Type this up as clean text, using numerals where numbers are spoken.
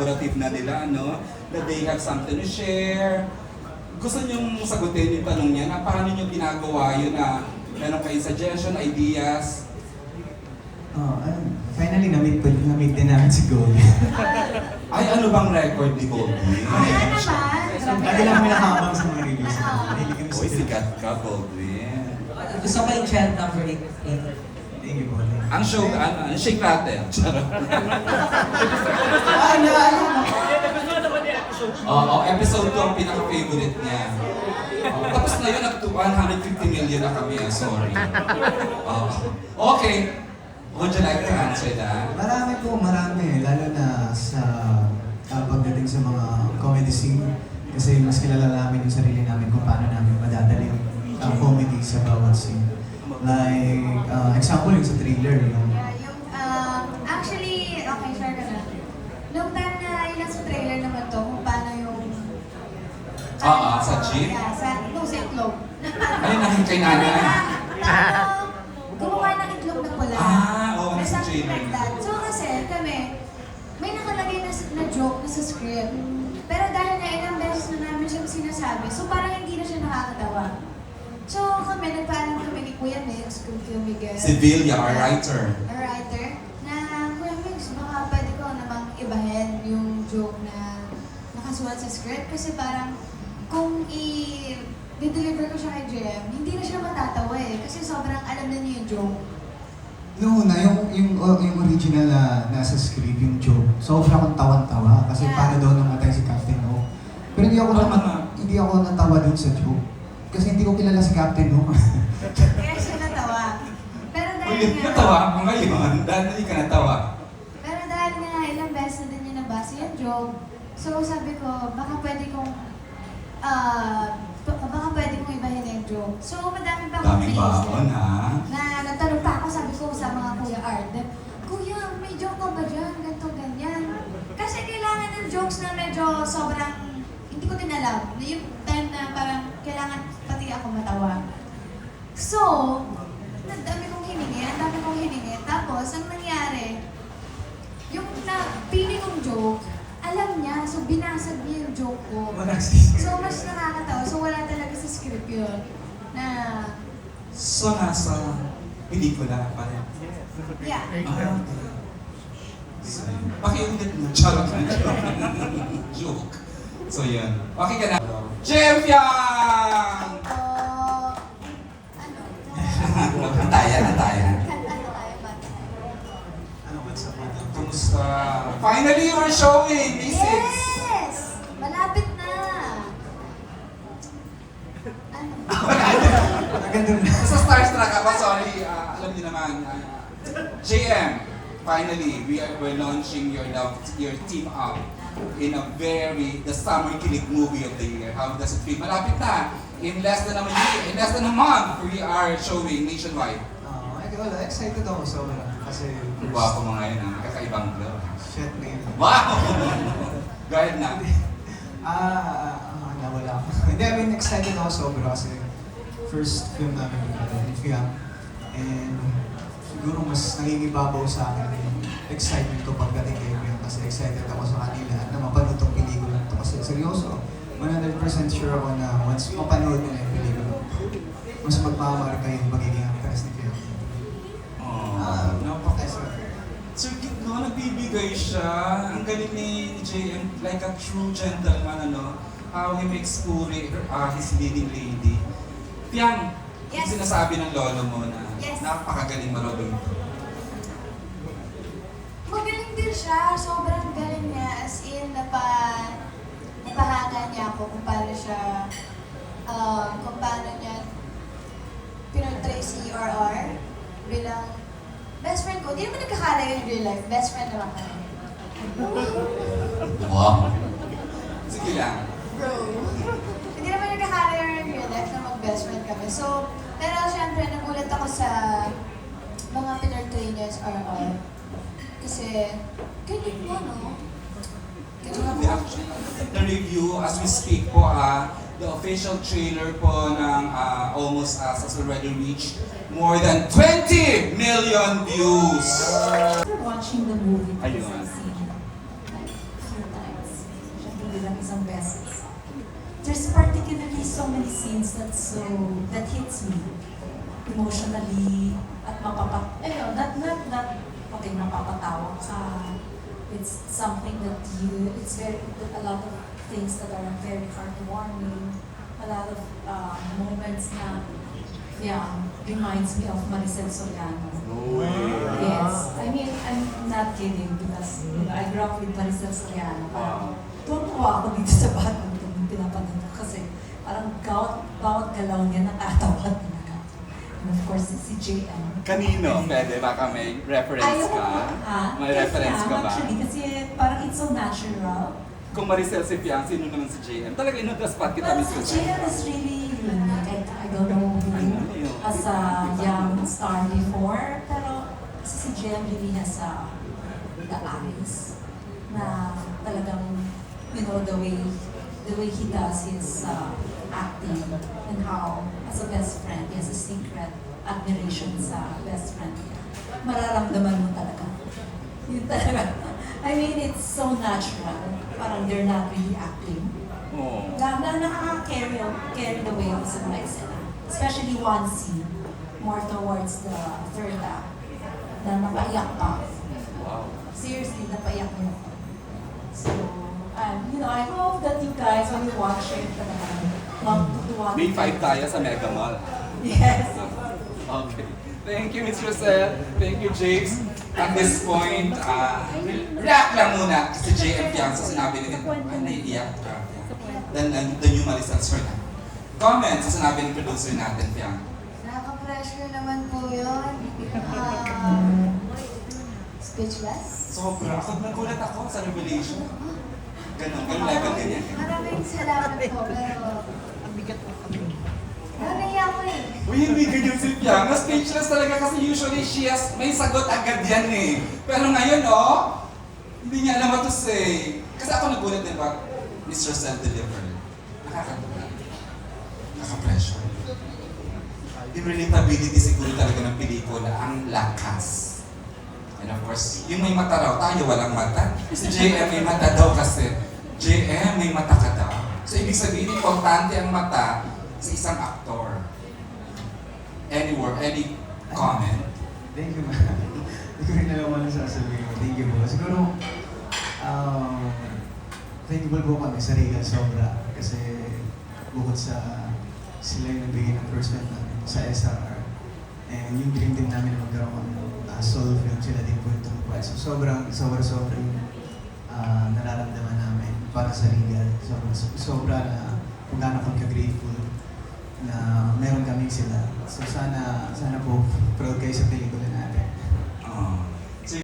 collaborative na nila, no? That they have something to share. Gusto niyong sagutin yung tanong niya na paano niyo ginagawa yun na meron kayong suggestion, ideas? Finally, na-meet din namin si Goldie. Ay, ano bang record ni Goldie? Wala naman. Lagi lang may nakakabang sa mga reviews. Uy, sikat ka, Goldie. Gusto ko yung child number 8. Thank you, Goldie. Ang show, shake natin. Charot. Oo, episode 2 ang pinaka-favorite niya. Tapos ngayon, up to 150 million na kami, sorry. Okay. Would you like to answer that? Marami. Lalo na sa pagdating sa mga comedy scene. Kasi mas kilala namin yung sarili namin kung paano namin madadali yung comedy sa bawat scene. Like, example yung sa thriller, yung... Actually, okay, share ka na. Nung time na yun sa trailer naman to, kung paano yung... Sa jeep? Yeah, sa itlog. Ayun, nahin kay nanay. Gumawa ng itlog na pula. Oo, Or nasa something trailer. like that. So kasi, kami, may nakalagay na joke na sa script. Pero dahil na ilang beses na namin siyang sinasabi, so parang hindi na siya nakakatawa. So kami, nagpaalam kami kay Kuya Mix, kung Kuya Miguel. Si Villia, our writer. A writer, na Kuya Mix, baka pwede ko namang ibahin yung joke na nakasulat sa script. Kasi parang, kung i-deliver ko siya kay JM, hindi na siya matatawa eh. Kasi sobrang alam na niya yung joke. Noong una, yung original na nasa script, yung joke, sobra akong tawan-tawa kasi Yeah. paano daw namatay si Captain Hook. Pero hindi ako natawa dun sa joke. Kasi hindi ko kilala si Captain Hook. Kaya siya natawa. Pero dahil Uy, nga... natawa ako ngayon. Dahil hindi ka natawa. Pero dahil nga ilang beses na din niya nabasa yung joke, so sabi ko, baka pwede kong ibahin na yung joke. So madami pa akong Daming baon, ha? na nagtanong pa ako, sabi ko sa mga Kuya Art, Kuya, may joke ka ba dyan? Ganto, ganyan. Kasi kailangan ng jokes na medyo sobrang, hindi ko din alam. Yung time na parang kailangan pati ako matawa. So, ang dami kong hiningi. Tapos, ang nangyari, yung napili kong joke, alam niya, so binasag niya yung joke ko. So, mas nakakatawa. So, wala talaga sa script yun. Na, So, nasa pelikula pa rin. yeah. So, pakiulit mo. Charot na joke. So, yun. Okay ka na. Champion! Antayan. Ano tayo ba? What's up? Kumusta? Finally, you are showing! May 6! Yes! Malapit na! Ano? Maganda na. Sa Starstruck ako, sorry. Alam niyo naman. JM, finally, we're launching your team up in the summer kilig movie of the year. How does it feel? Malapit na. In less than a month, we are showing nationwide. Excited ako sobra. Kasi Guwapo mo ngayon, ha? Kakaibang glow. shit na yun. Wow! Go ahead na. Nawala ako. Hindi, I mean, excited ako sobra kasi first film namin ni Fiam. And siguro mas nangingibabaw sa akin yung excitement ko pagdating kay Fiam kasi excited ako sa kanila na mapanood tong pelikula to kasi seryoso. 100% sure ako na once mapanood nila yung pelikula, mas magmamarka yung magiging actress ni Fiam. Sir Kit, no, nagbibigay siya. Ang galing ni JM, like a true gentleman, ano? How he makes puri his leading lady. Piang, Yes. yung sinasabi ng lolo mo na Yes. napakagaling marunong. Magaling din siya. Sobrang galing niya. As in, napahanga niya ako kung paano siya, kung paano niya pinurtray si RR bilang best friend ko. Hindi naman nagkakalayo in real life. Best friend naman kami. Wow. Sige lang. Bro. Hindi naman nagkakalayo in real life na mag-best friend kami. So, pero syempre, nagulat ako sa mga pinurtray niya sa RR. Kasi, ganyan mo, no? The review, as we speak po, the official trailer po ng Almost Us has already reached more than 20 million views! After watching the movie, Ayun. because I've seen like a few isang beses. There's particularly so many scenes that hits me emotionally at okay, mapapatawa ka. It's something that that a lot of things that are very heartwarming, a lot of moments na, reminds me of Maricel Soriano. Yes, I mean, I'm not kidding because I grew up with Maricel Soriano. Parang tutuwa ako dito sa Batman kung pinapanood ko kasi parang bawat galaw niya nakatawa talaga. And of course, si JM. Kanino? Pwede, baka may reference ka? May reference ka ba? Actually, kasi parang it's so natural. Kung Maricel Sipiang, sino naman si JM? Talaga inundas-spot kita, But Miss si Rosel. JM is really unique. I don't know him as a young star before, pero si JM really has the eyes na talagang, the way he does his acting and how, as a best friend, he has a secret admiration sa best friend niya. Mararamdaman mo talaga. Yun talaga. I mean, it's so natural. Parang they're not really acting. Oh. Nakaka-carry the way ako sa mga eksena. Especially one scene, more towards the third act, na napaiyak pa. Wow. Seriously, napaiyak mo ako. So, I hope that you guys, when you watch it, matutuwa. May 5 tayo sa Mega Mall. Yes. Okay. Thank you, Miss Rosel. Thank you, Jakes. At this point, react lang muna si JM Piang sa sinabi ni naiiyak ka. Then, the new Maricel Soriano. Comment sa sinabi ng producer natin, Piang. Nakaka-pressure naman po yun. Speechless? Sobra. Nagulat ako sa revelation. Ganun level din yan. Maraming salamat po, pero... Nariyak ko eh. Uy, hindi ganyan si Piang. Na-speechless talaga kasi usually may sagot agad yan eh. Pero ngayon, hindi niya alam what to say. Kasi ako nagulat din ba, Mr. Self-Delivered. Nakakatuwa. Nakaka-pressure. Yung relatability siguro talaga ng pelikula, ang lakas. And of course, yung may mata raw, tayo walang mata. Si JM may mata daw kasi. JM may mata ka daw. So ibig sabihin, importante ang mata sa isang aktor. Any word, any comment? Thank you, man. Hindi ko rin alam ano sasabihin ko. Thank you po. Siguro, thankful po kami sa Regal sobra. Kasi bukod sa sila yung nagbigay ng first film namin sa SRR. And yung dream din namin na magkaroon ng solo film, sila din po yung tumupuan. So sobrang nararamdaman namin para sa Regal. Sobra na kung gaano kami ka-grateful na meron kaming sila. So sana po proud kayo sa pelikula.